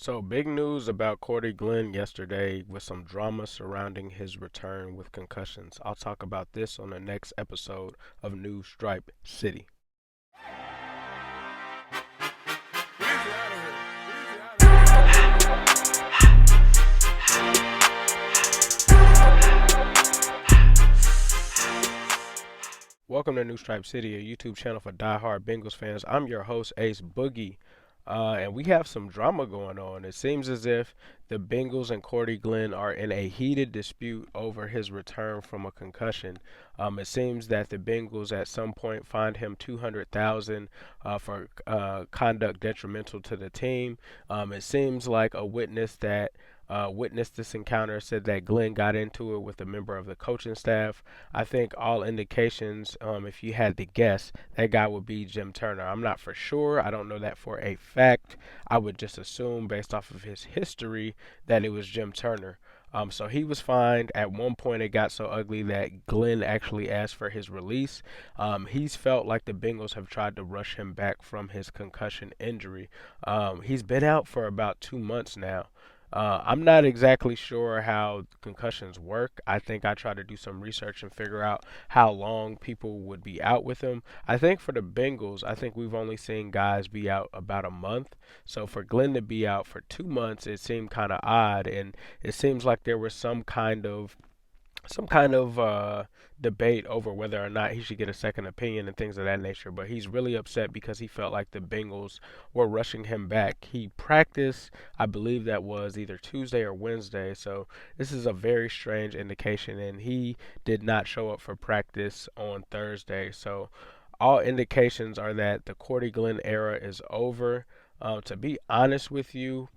So, big news about Cordy Glenn yesterday with some drama surrounding his return with concussions. I'll talk about this on the next episode of New Stripe City. Welcome to New Stripe City, a YouTube channel for die-hard Bengals fans. I'm your host, Ace Boogie, and we have some drama going on. It seems as if the Bengals and Cordy Glenn are in a heated dispute over his return from a concussion. It seems that the Bengals at some point fined him $200,000 for conduct detrimental to the team. It seems like a witness that witnessed this encounter said that Glenn got into it with a member of the coaching staff. I think all indications, if you had to guess, that guy would be Jim Turner. I'm not for sure. I don't know that for a fact. I would just assume, based off of his history, that it was Jim Turner. So he was fined. At one point, it got so ugly that Glenn actually asked for his release. He's felt like the Bengals have tried to rush him back from his concussion injury. He's been out for about 2 months now. I'm not exactly sure how concussions work. I think I try to do some research and figure out how long people would be out with them. I think for the Bengals, I think we've only seen guys be out about a month. So for Glenn to be out for 2 months, it seemed kind of odd, and it seems like there was some kind of debate over whether or not he should get a second opinion and things of that nature. But he's really upset because he felt like the Bengals were rushing him back. He practiced, I believe that was either Tuesday or Wednesday. So this is a very strange indication, and he did not show up for practice on Thursday. So all indications are that the Cordy Glenn era is over. To be honest with you,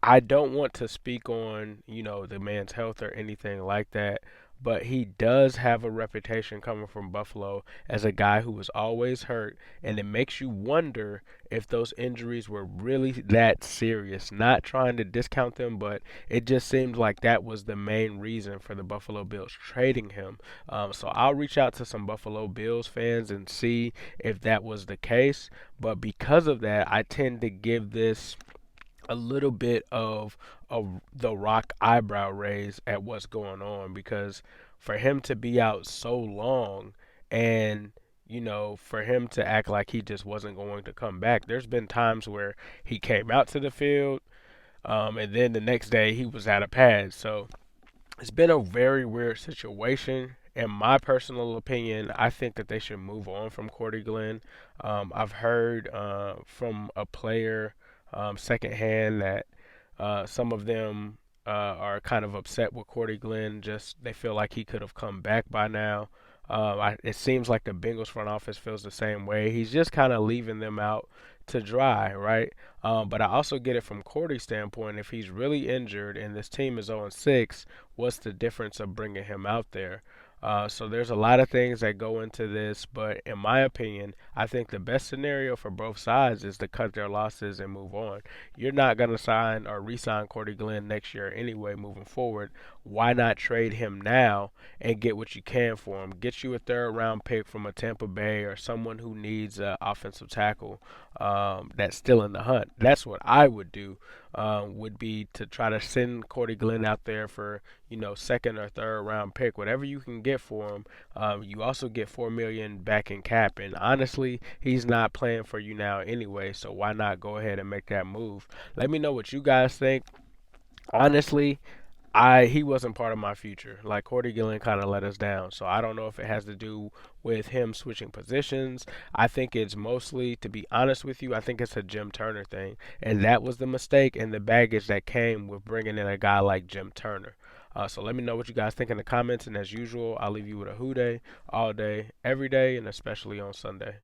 I don't want to speak on, the man's health or anything like that, but he does have a reputation coming from Buffalo as a guy who was always hurt, and it makes you wonder if those injuries were really that serious. Not trying to discount them, but it just seemed like that was the main reason for the Buffalo Bills trading him. So I'll reach out to some Buffalo Bills fans and see if that was the case, but because of that, I tend to give this a little bit of the Rock eyebrow raise at what's going on, because for him to be out so long and for him to act like he just wasn't going to come back. There's been times where he came out to the field, and then the next day he was out of pads. So it's been a very weird situation. In my personal opinion, I think that they should move on from Cordy Glenn. I've heard from a player secondhand that some of them are kind of upset with Cordy Glenn. Just they feel like he could have come back by now. It seems like the Bengals front office feels the same way. He's just kind of leaving them out to dry, right? But I also get it from Cordy's standpoint. If he's really injured and this team is 0-6, what's the difference of bringing him out there? So there's a lot of things that go into this, but in my opinion, I think the best scenario for both sides is to cut their losses and move on. You're not going to sign or re-sign Cordy Glenn next year anyway moving forward. Why not trade him now and get what you can for him? Get you a third round pick from a Tampa Bay or someone who needs an offensive tackle that's still in the hunt. That's what I would do, would be to try to send Cordy Glenn out there for, second or third round pick, whatever you can get for him. You also get $4 million back in cap, and honestly, he's not playing for you now anyway. So why not go ahead and make that move? Let me know what you guys think. Honestly, he wasn't part of my future. Like Cordy Gillen kind of let us down. So I don't know if it has to do with him switching positions. I think it's mostly, to be honest with you, I think it's a Jim Turner thing. And that was the mistake and the baggage that came with bringing in a guy like Jim Turner. So let me know what you guys think in the comments. And as usual, I'll leave you with a who day all day, every day, and especially on Sunday.